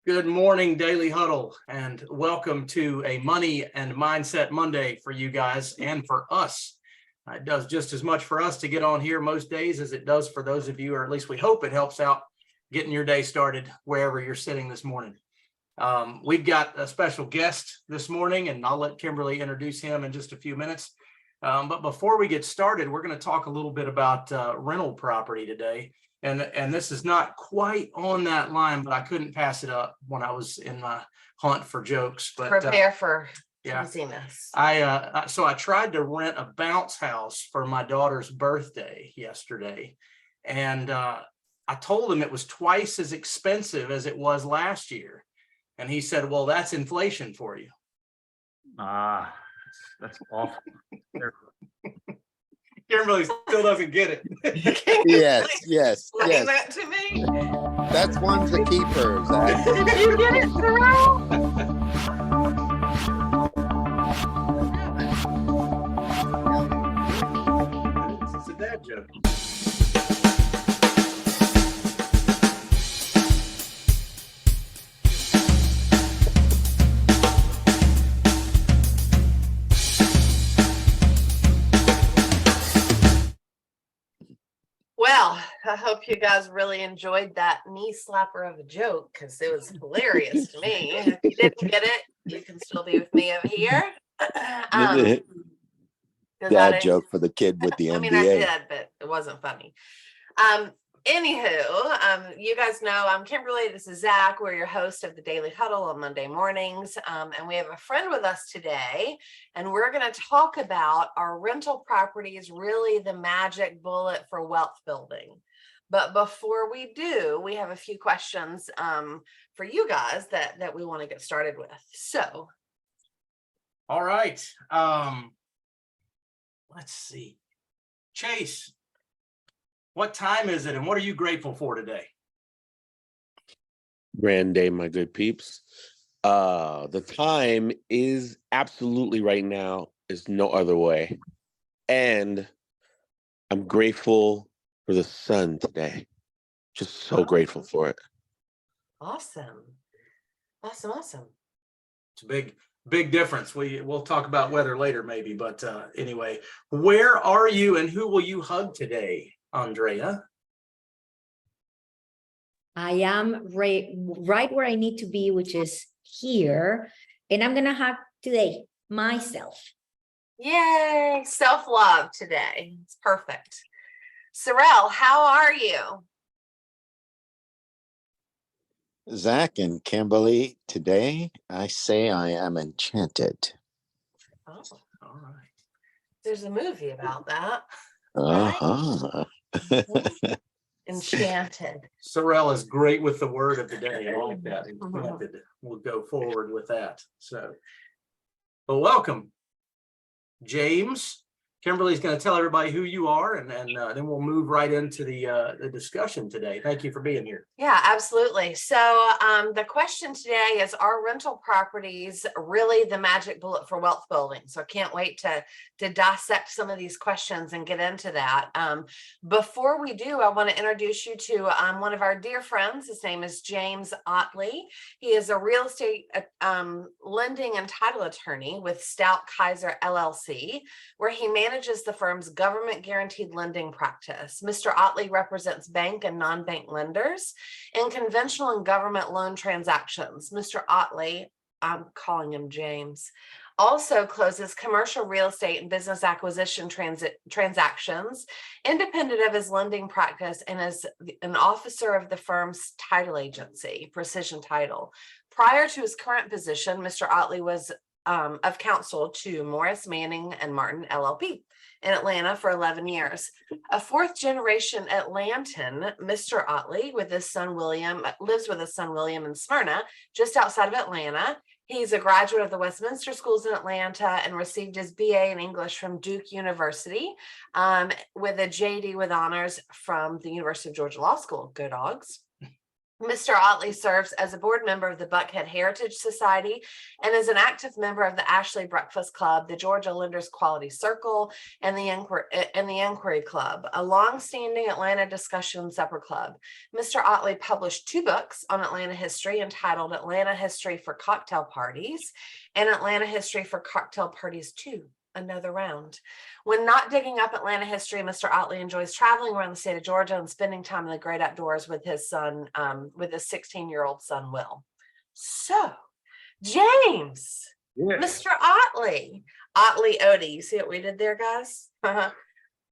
Good morning, Daily Huddle, and welcome to a Money and Mindset Monday for you guys and for us. It does just as much for us to get on here most days as it does for those of you, or at least we hope it helps out getting your day started wherever you're sitting this morning. We've got a special guest this morning, and I'll let Kimberly introduce him in just a few minutes. But before we get started, we're going to talk a little bit about rental property today. And this is not quite on that line, but I couldn't pass it up when I was in my hunt for jokes. But prepare for yeah, craziness. So I tried to rent a bounce house for my daughter's birthday yesterday, and I told him it was twice as expensive as it was last year, and he said, "Well, that's inflation for you." That's awful. Kimberly still doesn't get it. Yes. Explain that to me. That's one's a keeper, Zach. Did you get it, Sarah? It's a dad joke. Well, I hope you guys really enjoyed that knee slapper of a joke because it was hilarious to me. If you didn't get it, you can still be with me over here. Dad joke for the kid with the MBA. I mean, I did, but it wasn't funny. Anywho, you guys know I'm Kimberly. This is Zach. We're your host of the Daily Huddle on Monday mornings. And we have a friend with us today, and we're going to talk about our rental properties, really the magic bullet for wealth building. But before we do, we have a few questions for you guys that we want to get started with. So. All right. Let's see. Chase, what time is it and what are you grateful for today? Grand day, my good peeps. The time is absolutely right now is no other way. And I'm grateful for the sun today. Just so grateful for it. Awesome. It's It's a big difference. We'll talk about weather later maybe, but anyway, where are you and who will you hug today, Andrea? I am right where I need to be, which is here. And I'm going to hug today myself. Yay, self-love today. It's perfect. Sorrel, how are you? Zach and Kimberly, today I say I am enchanted. Oh, All right. there's a movie about that. Uh-huh. Enchanted. Sorrel is great with the word of the day. I like that. Enchanted. We'll go forward with that. So, well, welcome, James. Kimberly's going to tell everybody who you are, and then we'll move right into the discussion today. Thank you for being here. Yeah, absolutely. So the question today is, are rental properties really the magic bullet for wealth building? So I can't wait to dissect some of these questions and get into that. Before we do, I want to introduce you to one of our dear friends. His name is James Ottley. He is a real estate lending and title attorney with Stout Kaiser LLC, where he manages the firm's government guaranteed lending practice. Mr. Ottley represents bank and non-bank lenders in conventional and government loan transactions. Mr. Ottley, I'm calling him James, also closes commercial real estate and business acquisition transactions, independent of his lending practice, and is an officer of the firm's title agency, Precision Title. Prior to his current position, Mr. Ottley was of counsel to Morris, Manning, and Martin LLP in Atlanta for 11 years. A fourth generation Atlantan, Mr. Ottley with his son William lives with his son William in Smyrna, just outside of Atlanta. He's a graduate of the Westminster Schools in Atlanta and received his BA in English from Duke University with a JD with honors from the University of Georgia Law School. Go Dogs. Mr. Ottley serves as a board member of the Buckhead Heritage Society and is an active member of the Ashley Breakfast Club, the Georgia Lenders Quality Circle, and the Inquiry Club, a long-standing Atlanta discussion supper club. Mr. Ottley published 2 books on Atlanta history entitled Atlanta History for Cocktail Parties and Atlanta History for Cocktail Parties 2. Another round. When not digging up Atlanta history, Mr. Ottley enjoys traveling around the state of Georgia and spending time in the great outdoors with his son, with his 16-year-old son, Will. So, James, Mr. Ottley, Ottley. You see what we did there, guys?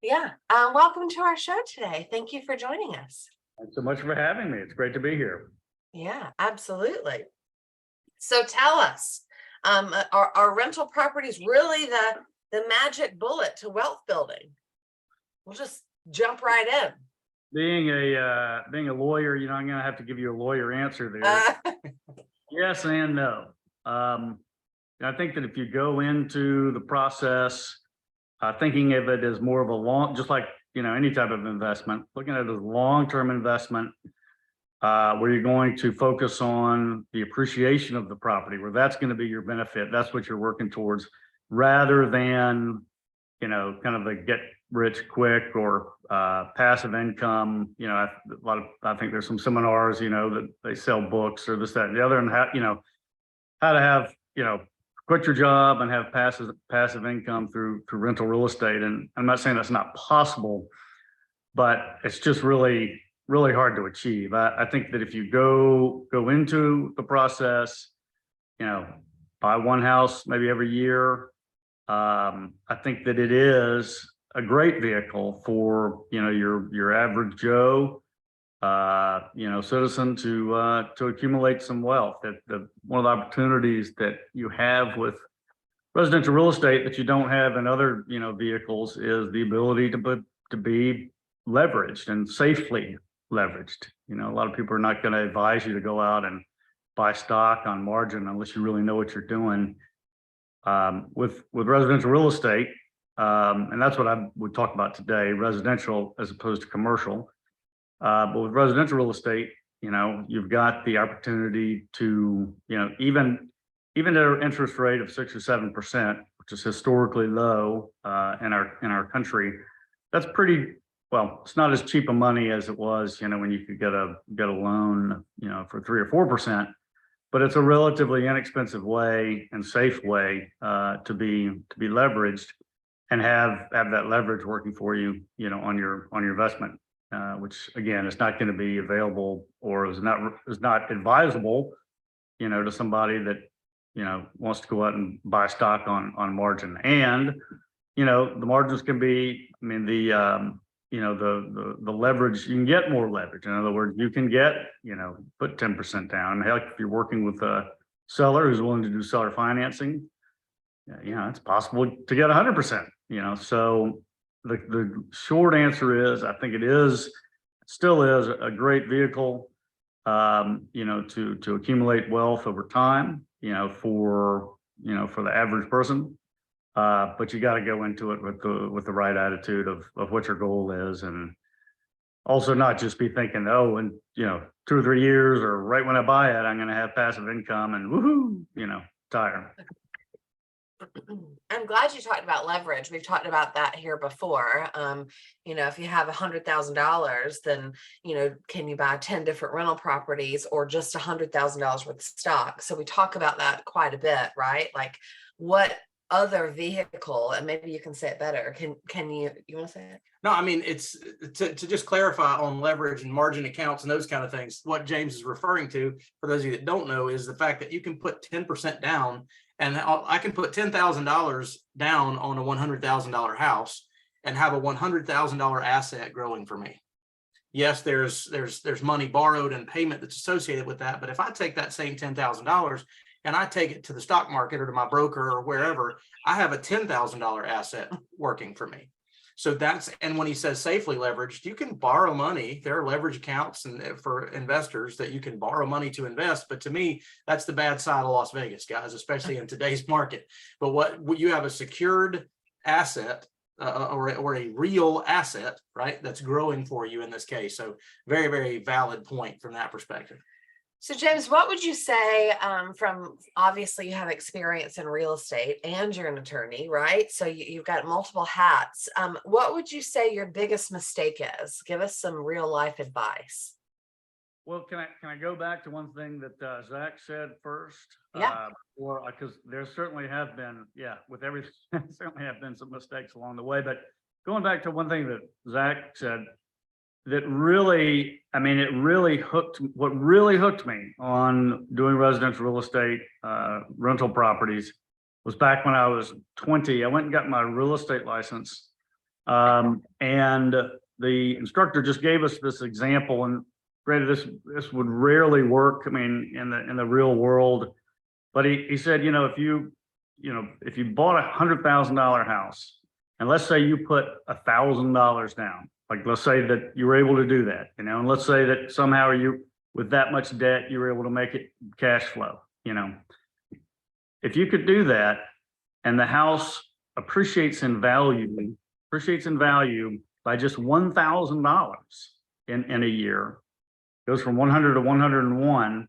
Yeah. Welcome to our show today. Thank you for joining us. Thanks so much for having me. It's great to be here. Yeah, absolutely. So tell us, are rental properties really the magic bullet to wealth building? We'll just jump right in. Being a lawyer, I'm going to have to give you a lawyer answer there. Yes and no. I think that if you go into the process thinking of it as more of a just like any type of investment, looking at it as a long-term investment, where you're going to focus on the appreciation of the property, where that's going to be your benefit. That's what you're working towards, rather than, kind of the get rich quick or passive income. I think there's some seminars, that they sell books or this, that, and the other, and how to have, quit your job and have passive income through rental real estate. And I'm not saying that's not possible, but it's just really hard to achieve. I think that if you go into the process, buy one house maybe every year, I think that it is a great vehicle for your average Joe, citizen to accumulate some wealth. That one of the opportunities that you have with residential real estate that you don't have in other vehicles is the ability to be leveraged and safely leveraged. A lot of people are not going to advise you to go out and buy stock on margin unless you really know what you're doing. With residential real estate, and that's what I would talk about today, residential as opposed to commercial. But with residential real estate, you've got the opportunity to, even at an interest rate of 6 or 7%, which is historically low in our country, that's pretty well. It's not as cheap a money as it was, when you could get a loan, for 3 or 4%. But it's a relatively inexpensive way and safe way to be leveraged and have that leverage working for you, on your investment, which again is not going to be available or is not advisable, to somebody that wants to go out and buy stock on margin. And the margins can be, the leverage, you can get more leverage. In other words, you can put 10% down. Heck, if you're working with a seller who's willing to do seller financing, it's possible to get 100%, so the short answer is, I think still is a great vehicle, to accumulate wealth over time, for the average person. But you got to go into it with the right attitude of what your goal is, and also not just be thinking, oh, in 2 or 3 years or right when I buy it, I'm going to have passive income and woohoo, retire. I'm glad you talked about leverage. We've talked about that here before. If you have $100,000, then, can you buy 10 different rental properties or just $100,000 worth of stock? So we talk about that quite a bit, right? Like, what other vehicle, and maybe you can say it better. Can you want to say it? No, it's to just clarify on leverage and margin accounts and those kind of things. What James is referring to, for those of you that don't know, is the fact that you can put 10% down, and I can put $10,000 down on a $100,000 house and have a $100,000 asset growing for me. Yes, there's money borrowed and payment that's associated with that. But if I take that same $10,000 and I take it to the stock market or to my broker or wherever, I have a $10,000 asset working for me. So and when he says safely leveraged, you can borrow money. There are leverage accounts and for investors that you can borrow money to invest. But to me, that's the bad side of Las Vegas, guys, especially in today's market. But what you have a secured asset or a real asset, right? That's growing for you in this case. So very, very valid point from that perspective. So James, what would you say from obviously you have experience in real estate and you're an attorney, right? So you've got multiple hats. What would you say your biggest mistake is? Give us some real life advice. Well, can I go back to one thing that Zach said first? Yeah. Because there certainly have been, with everything, certainly have been some mistakes along the way. But going back to one thing that Zach said, that really, I mean, what really hooked me on doing residential real estate, rental properties was back when I was 20. I went and got my real estate license. And the instructor just gave us this example, and granted, this would rarely work. I mean, in the real world, but he said, if you bought $100,000 house, and let's say you put $1,000 down, like let's say that you were able to do that, and let's say that somehow with that much debt, you were able to make it cash flow, if you could do that, and the house appreciates in value by just $1,000 in a year, goes from 100 to 101,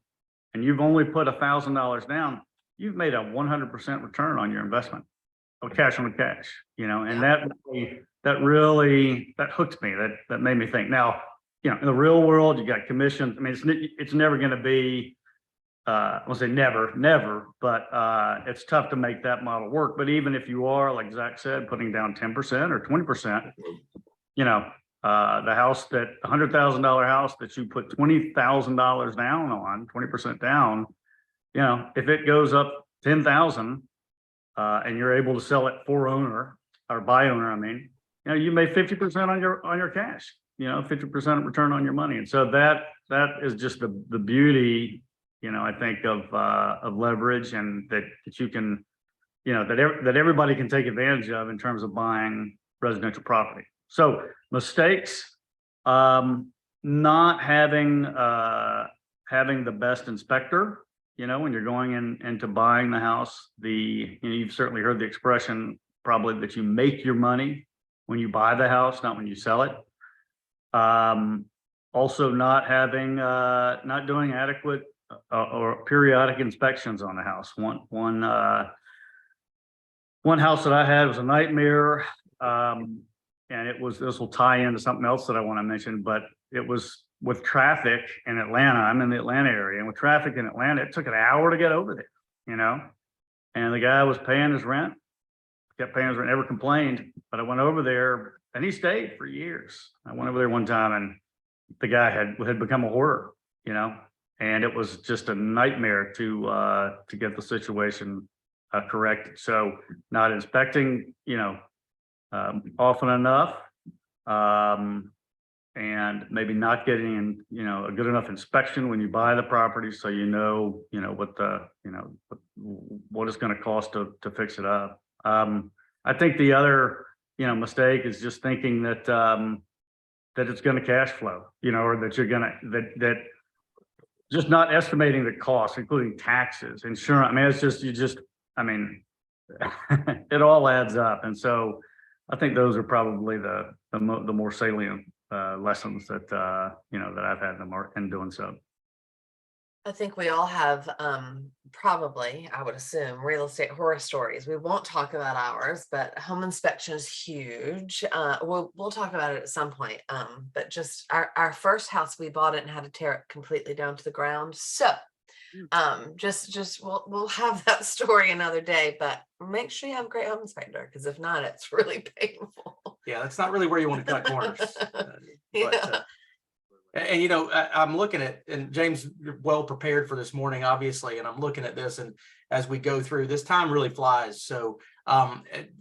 and you've only put $1,000 down, you've made a 100% return on your investment of cash on cash, and that really hooked me. That made me think. Now, in the real world, you got commissions. I mean, it's never going to be, I won't say never, but it's tough to make that model work. But even if you are, like Zach said, putting down 10% or 20%, the house that $100,000 house that you put $20,000 down on, 20% down, if it goes up 10,000 and you're able to sell it for owner or by owner, I mean, you made 50% on your cash, 50% return on your money. And so that is just the beauty, I think of leverage, and that you can, that everybody can take advantage of in terms of buying residential property. So mistakes, not having the best inspector, when you're going into buying the house. You've certainly heard the expression probably that you make your money when you buy the house, not when you sell it. Also not doing adequate or periodic inspections on the house. One house that I had was a nightmare. And this will tie into something else that I want to mention, but it was with traffic in Atlanta. I'm in the Atlanta area, and with traffic in Atlanta, it took an hour to get over there, and the guy was paying his rent, kept paying his rent, never complained. But I went over there and he stayed for years. I went over there one time and the guy had become a hoarder, and it was just a nightmare to get the situation corrected. So not inspecting, often enough, and maybe not getting a good enough inspection when you buy the property, so what it's going to cost to fix it up. I think the other mistake is just thinking that it's going to cash flow, or that you're gonna that just not estimating the costs, including taxes, insurance. I mean, it all adds up, and so I think those are probably the more salient lessons that that I've had in doing so. I think we all have probably, I would assume, real estate horror stories. We won't talk about ours, but home inspection is huge. We'll talk about it at some point. But just our first house, we bought it and had to tear it completely down to the ground. So we'll have that story another day, but make sure you have a great home inspector, because if not, it's really painful. Yeah, that's not really where you want to cut corners. Yeah. And I'm looking at, and James, you're well prepared for this morning, obviously, and I'm looking at this, and as we go through, this time really flies. So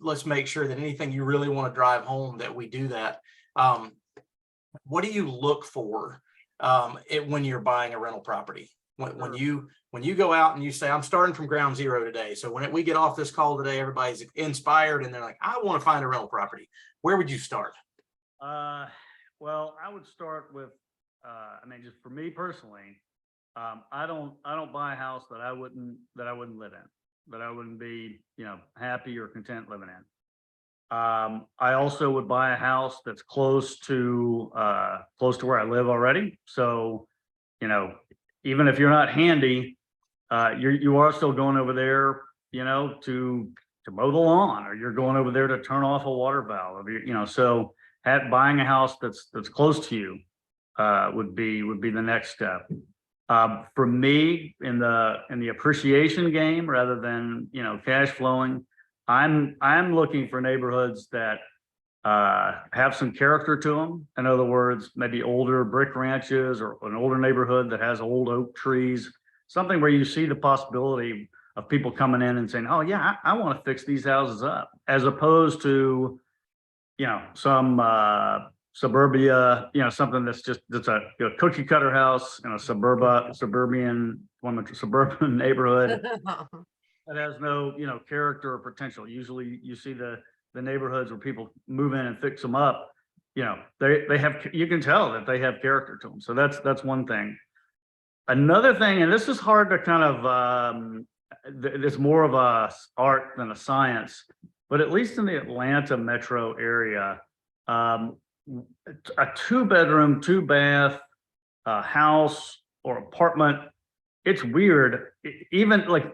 let's make sure that anything you really want to drive home, that we do that. What do you look for when you're buying a rental property? When you go out and you say, I'm starting from ground zero today. So when we get off this call today, everybody's inspired and they're like, I want to find a rental property. Where would you start? Well, I would start with, just for me personally, I don't buy a house that I wouldn't live in, that I wouldn't be, happy or content living in. I also would buy a house that's close to where I live already. So, you know, even if you're not handy, you are still going over there, you know, to mow the lawn, or you're going over there to turn off a water valve, you know, so buying a house that's close to you would be the next step. For me, in the appreciation game, rather than, you know, cash flowing, I'm looking for neighborhoods that have some character to them. In other words, maybe older brick ranches, or an older neighborhood that has old oak trees, something where you see the possibility of people coming in and saying, oh yeah, I want to fix these houses up, as opposed to, you know, some suburbia, you know, something that's a cookie cutter house in a suburban neighborhood that has no, you know, character or potential. Usually you see the neighborhoods where people move in and fix them up, you know, they have, you can tell that they have character to them. So that's one thing. Another thing, and this is hard to kind of, it's more of a art than a science, but at least in the Atlanta metro area, a 2-bedroom, 2-bath house or apartment, it's weird. Even like,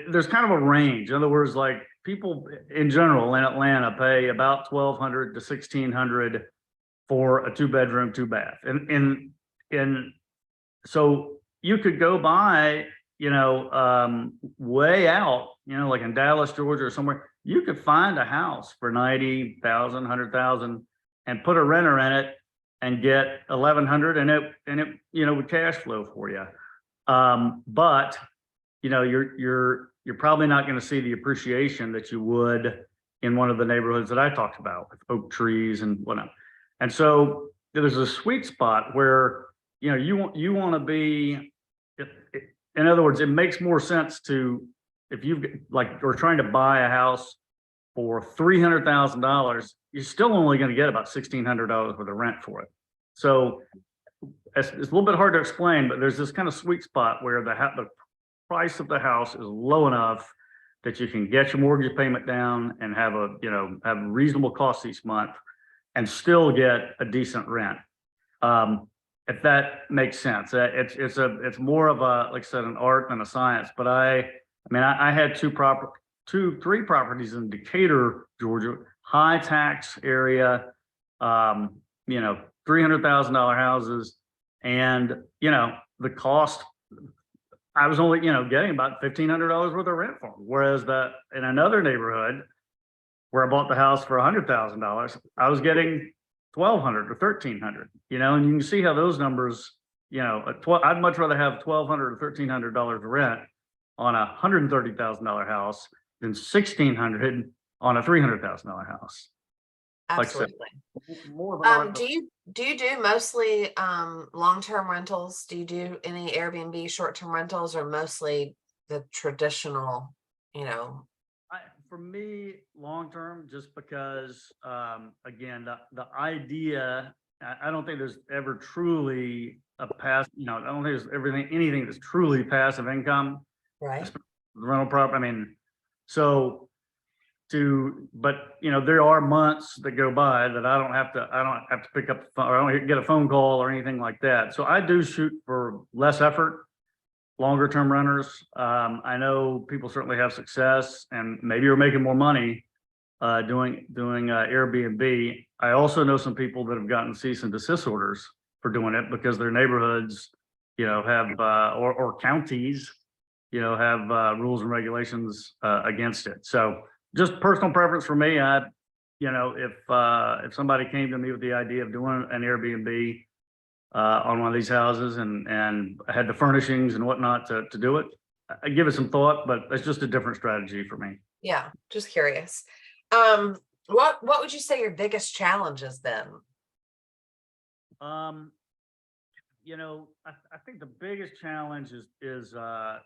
there's kind of a range. In other words, like, people in general in Atlanta pay about $1,200 to $1,600 for a 2-bedroom, 2-bath, and so you could go buy, you know, way out, you know, like in Dallas, Georgia, or somewhere, you could find a house for 90,000, 100,000, and put a renter in it and get 1,100, and it, you know, would cash flow for you. But you know, you're probably not going to see the appreciation that you would in one of the neighborhoods that I talked about, with oak trees and whatnot. And so there's a sweet spot where, you know, you want to be, in other words, it makes more sense to, if you've like, we're trying to buy a house for $300,000, you're still only going to get about $1,600 worth of rent for it. So it's a little bit hard to explain, but there's this kind of sweet spot where the price of the house is low enough that you can get your mortgage payment down and have a, you know, have reasonable costs each month and still get a decent rent. If that makes sense. It's more of a, like I said, an art than a science. But I mean, I had three properties in Decatur, Georgia, high tax area, you know, $300,000 houses, and, you know, the cost, I was only, you know, getting about $1,500 worth of rent for them. Whereas that in another neighborhood where I bought the house for $100,000, I was getting $1,200 or $1,300, you know, and you can see how those numbers, you know, I'd much rather have $1,200 or $1,300 rent on a $130,000 house than $1,600 on a $300,000 house. Absolutely. More of an art. Do you do mostly long-term rentals? Do you do any Airbnb short-term rentals, or mostly the traditional, you know? For me, long-term, just because, again, the idea, I don't think there's ever truly a you know, I don't think there's anything that's truly passive income. Right. Rental property, I mean, so but you know, there are months that go by that I don't have to pick up the phone, or I don't get a phone call or anything like that. So I do shoot for less effort, longer term renters. I know people certainly have success, and maybe you're making more money doing Airbnb. I also know some people that have gotten cease and desist orders for doing it because their neighborhoods, you know, have or counties, you know, have rules and regulations against it. So just personal preference for me. You know, if somebody came to me with the idea of doing an Airbnb on one of these houses and had the furnishings and whatnot to do it, I give it some thought, but it's just a different strategy for me. Yeah, just curious. What would you say your biggest challenge has been? You know, I think the biggest challenge is that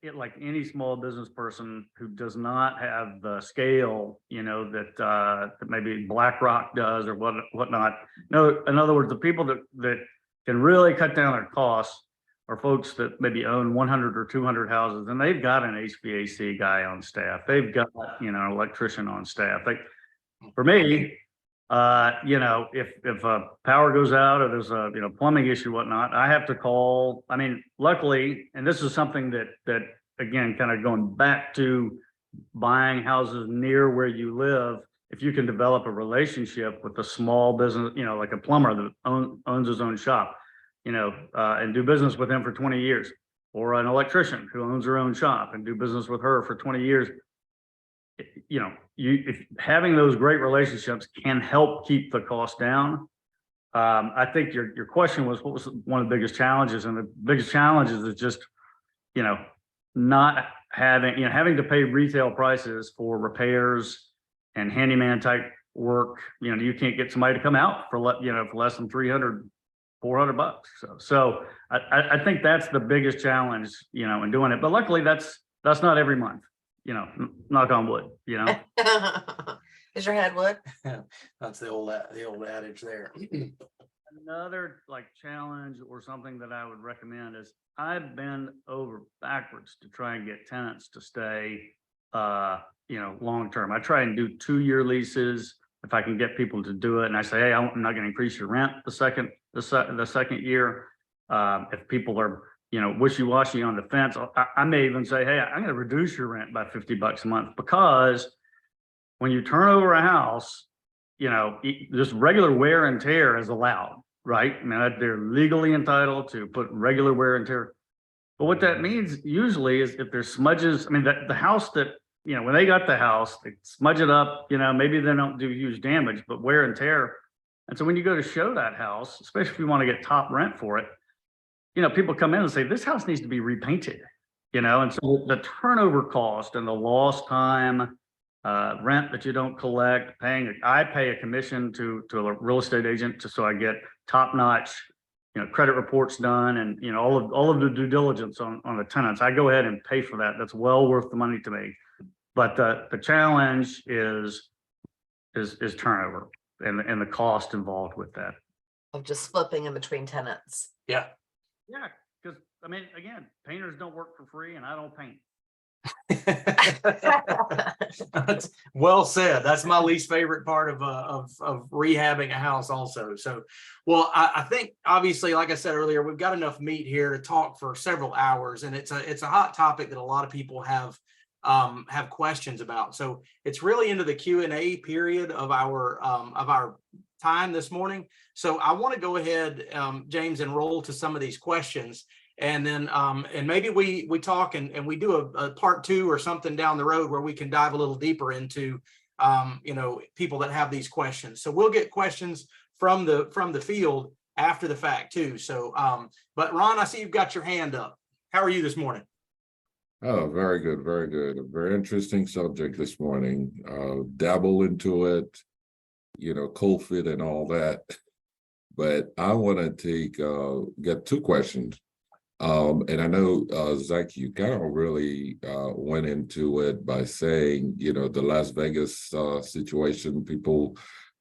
it, like any small business person who does not have the scale, you know, that maybe BlackRock does or whatnot. No, in other words, the people that can really cut down their costs are folks that maybe own 100 or 200 houses, and they've got an HVAC guy on staff. They've got, an electrician on staff. For me, if power goes out or there's a, plumbing issue, whatnot, I have to call. I mean, luckily, and this is something that again, kind of going back to buying houses near where you live, if you can develop a relationship with a small business, like a plumber that owns his own shop, and do business with him for 20 years, or an electrician who owns her own shop and do business with her for 20 years. If having those great relationships can help keep the cost down. I think your question was, what was one of the biggest challenges? And the biggest challenges is just, not having to pay retail prices for repairs and handyman type work. You can't get somebody to come out for less than $300, $400. So I think that's the biggest challenge, in doing it. But luckily that's not every month, knock on wood, Is your head wood? That's the old adage there. Another challenge or something that I would recommend is I've been over backwards to try and get tenants to stay, long term. I try and do 2-year leases if I can get people to do it. And I say, hey, I'm not going to increase your rent the second year. If people are, wishy-washy on the fence, I may even say, hey, I'm going to reduce your rent by $50 a month, because when you turn over a house, just regular wear and tear is allowed, right? I mean, they're legally entitled to put regular wear and tear. But what that means usually is if there's smudges, I mean, the house that, when they got the house, they smudge it up, maybe they don't do huge damage, but wear and tear. And so when you go to show that house, especially if you want to get top rent for it, people come in and say, this house needs to be repainted, and so the turnover cost and the lost time, rent that you don't collect, I pay a commission to a real estate agent so I get top-notch, credit reports done, and all of the due diligence on the tenants. I go ahead and pay for that. That's well worth the money to me. But the challenge is turnover and the cost involved with that. Of just flipping in between tenants. Yeah. Yeah, because again, painters don't work for free, and I don't paint. That's well said. That's my least favorite part of rehabbing a house also. So, well, I think obviously, like I said earlier, we've got enough meat here to talk for several hours, and it's a hot topic that a lot of people have questions about. So it's really into the Q&A period of our time this morning. So I want to go ahead, James, and roll to some of these questions. And then and maybe we talk and we do a part 2 or something down the road where we can dive a little deeper into people that have these questions. So we'll get questions from the field after the fact too. So but Ron, I see you've got your hand up. How are you this morning? Oh, very good, very good. A very interesting subject this morning. Dabble into it, COVID and all that. But I want to get 2 questions. And I know, Zach, you kind of really went into it by saying, the Las Vegas situation, people,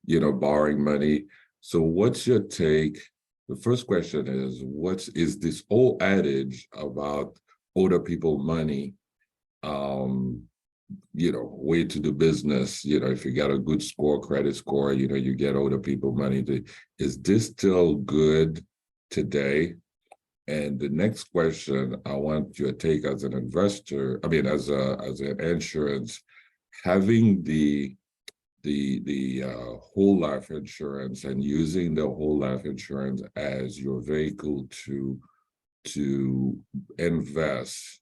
borrowing money. So what's your take? The first question is, what is this old adage about older people money, way to do business, if you got a good credit score, you get older people money. Is this still good today? And the next question, I want your take as an investor, as an insurance, having the whole life insurance and using the whole life insurance as your vehicle to invest.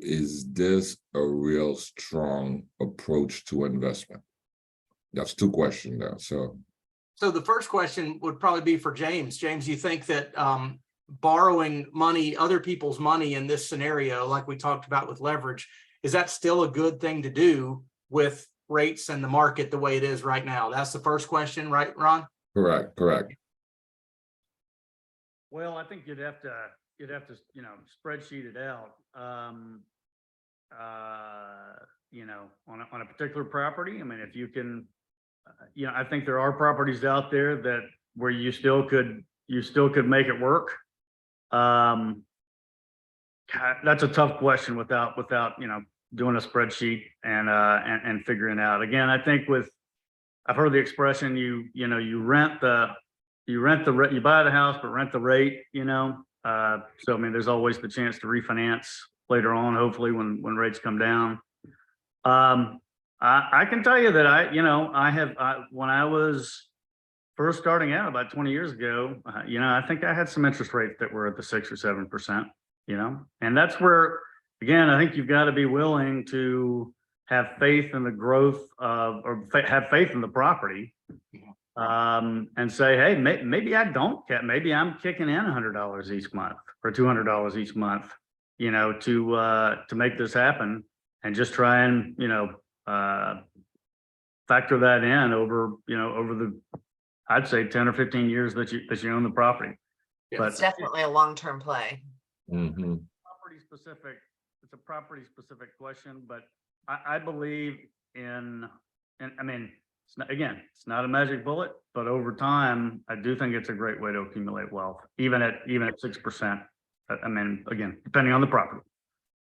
Is this a real strong approach to investment? That's 2 questions now. So the first question would probably be for James. James, you think that borrowing money, other people's money in this scenario, like we talked about with leverage, is that still a good thing to do with rates and the market the way it is right now? That's the first question, right, Ron? Correct. Well, I think you'd have to spreadsheet it out. On a particular property. If you can, I think there are properties out there where you still could make it work. God, that's a tough question without, doing a spreadsheet and figuring out. Again, I think I've heard the expression, you buy the house, but rent the rate, so, I mean, there's always the chance to refinance later on, hopefully when rates come down. I can tell you that when I was first starting out about 20 years ago, I think I had some interest rates that were at the 6 or 7%, and that's where, again, I think you've got to be willing to have faith in the growth of, have faith in the property, and say, hey, maybe I don't get, maybe I'm kicking in $100 each month or $200 each month, to make this happen, and just try and, factor that in over the, I'd say 10 or 15 years that you own the property. Yeah, But It's definitely a long-term play. Mhm. property specific, it's a property specific question, but I believe in, and I mean, it's not a magic bullet, but over time, I do think it's a great way to accumulate wealth, even at 6%. I mean, again, depending on the property.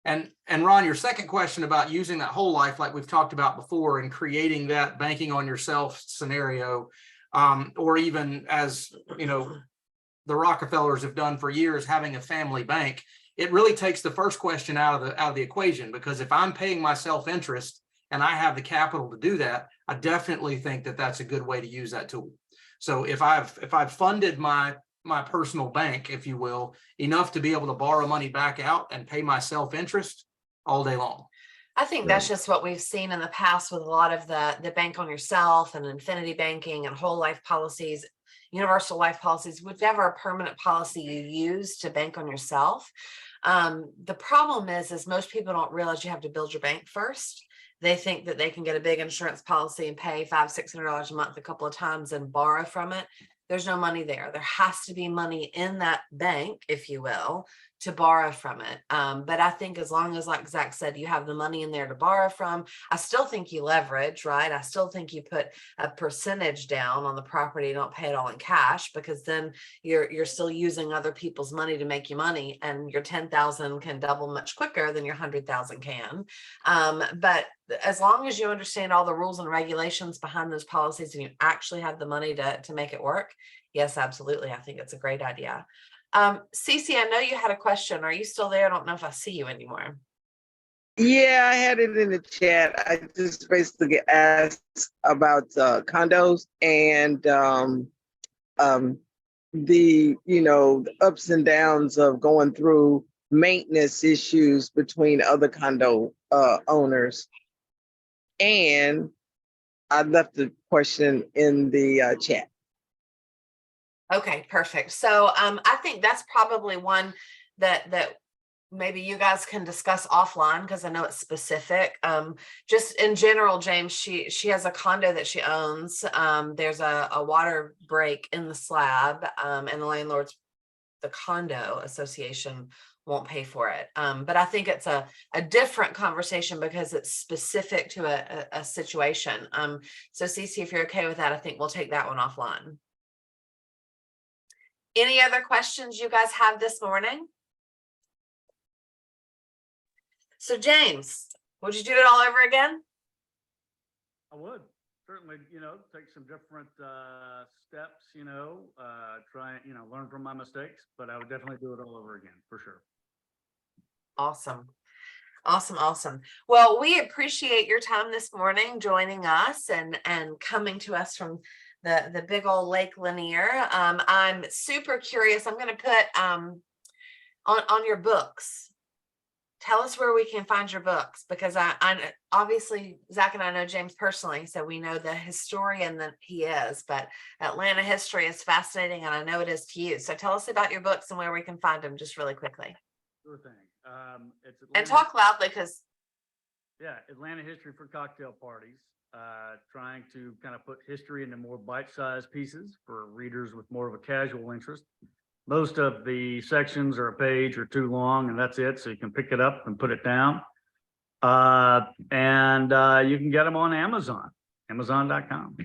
And Ron, your second question about using that whole life, like we've talked about before, and creating that banking on yourself scenario, or even as the Rockefellers have done for years, having a family bank, it really takes the first question out of the equation, because if I'm paying myself interest and I have the capital to do that, I definitely think that that's a good way to use that tool. So if I've funded my personal bank, if you will, enough to be able to borrow money back out and pay myself interest all day long. I think that's just what we've seen in the past with a lot of the bank on yourself and infinity banking and whole life policies, universal life policies, whichever permanent policy you use to bank on yourself. The problem is most people don't realize you have to build your bank first. They think that they can get a big insurance policy and pay $500-600 a month a couple of times and borrow from it. There's no money there. There has to be money in that bank, if you will, to borrow from it. But I think as long as, like Zach said, you have the money in there to borrow from, I still think you leverage, right? I still think you put a percentage down on the property, don't pay it all in cash, because then you're still using other people's money to make you money, and your 10,000 can double much quicker than your 100,000 can. But as long as you understand all the rules and regulations behind those policies and you actually have the money to make it work, yes, absolutely. I think it's a great idea. Cece, I know you had a question. Are you still there? I don't know if I see you anymore. Yeah, I had it in the chat. I just basically asked about condos and the ups and downs of going through maintenance issues between other condo owners. And I left the question in the chat. Okay, perfect. So I think that's probably one that maybe you guys can discuss offline, because I know it's specific. Just in general, James, she has a condo that she owns. There's a water break in the slab, and the condo association won't pay for it. But I think it's a different conversation because it's specific to a situation. So Cece, if you're okay with that, I think we'll take that one offline. Any other questions you guys have this morning? So James, would you do it all over again? I would certainly, take some different steps, try, learn from my mistakes, but I would definitely do it all over again for sure. Awesome. Awesome. Well, we appreciate your time this morning, joining us and coming to us from the big old Lake Lanier. I'm super curious. I'm going to put on your books. Tell us where we can find your books, because I obviously Zach and I know James personally, so we know the historian that he is, but Atlanta history is fascinating, and I know it is to you. So tell us about your books and where we can find them, just really quickly. Sure thing. It's Atlanta, and talk loudly, because Atlanta History for Cocktail Parties. Trying to kind of put history into more bite-sized pieces for readers with more of a casual interest. Most of the sections are a page or two long, and that's it. So you can pick it up and put it down. And you can get them on Amazon, amazon.com.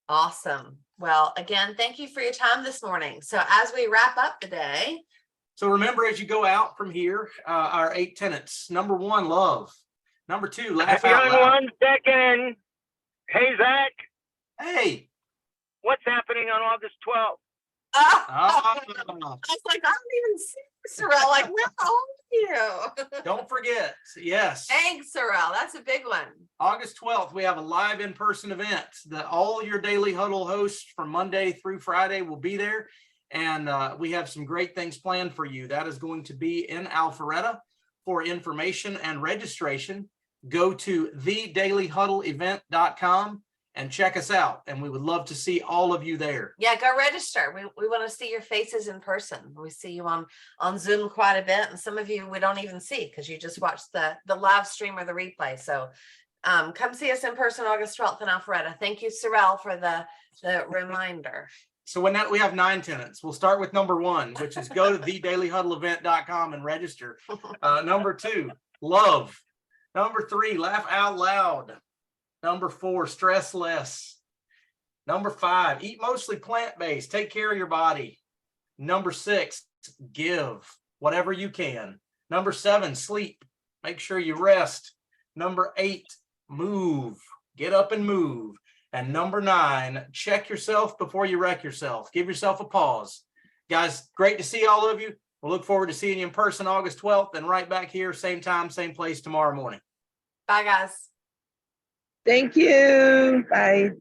Awesome. Well, again, thank you for your time this morning. So as we wrap up the day, So remember, as you go out from here, our 8 tenets. Number 1, love. Number 2, laugh out Hang on loud. 1 second. Hey, Zach, Hey. what's happening on August 12th? Ah, I was like, I don't even see Sorrel. Like, where are you? don't forget, yes. Thanks, Sorrel. That's a big one. August 12th, we have a live in-person event that all your Daily Huddle hosts from Monday through Friday will be there. And we have some great things planned for you. That is going to be in Alpharetta. For information and registration, go to thedailyhuddleevent.com and check us out. And we would love to see all of you there. Yeah, go register. We want to see your faces in person. We see you on Zoom quite a bit. And some of you we don't even see because you just watched the live stream or the replay. So come see us in person August 12th in Alpharetta. Thank you, Sorrel, for the reminder. So when that we have 9 tenants, we'll start with number 1, which is go to thedailyhuddleevent.com and register. Number 2, love. Number 3, laugh out loud. Number 4, stress less. Number 5, eat mostly plant-based. Take care of your body. Number 6, give whatever you can. Number 7, sleep. Make sure you rest. Number 8, move. Get up and move. And number 9, check yourself before you wreck yourself. Give yourself a pause. Guys, great to see all of you. We'll look forward to seeing you in person August 12th and right back here, same time, same place tomorrow morning. Bye, guys. Thank you. Bye.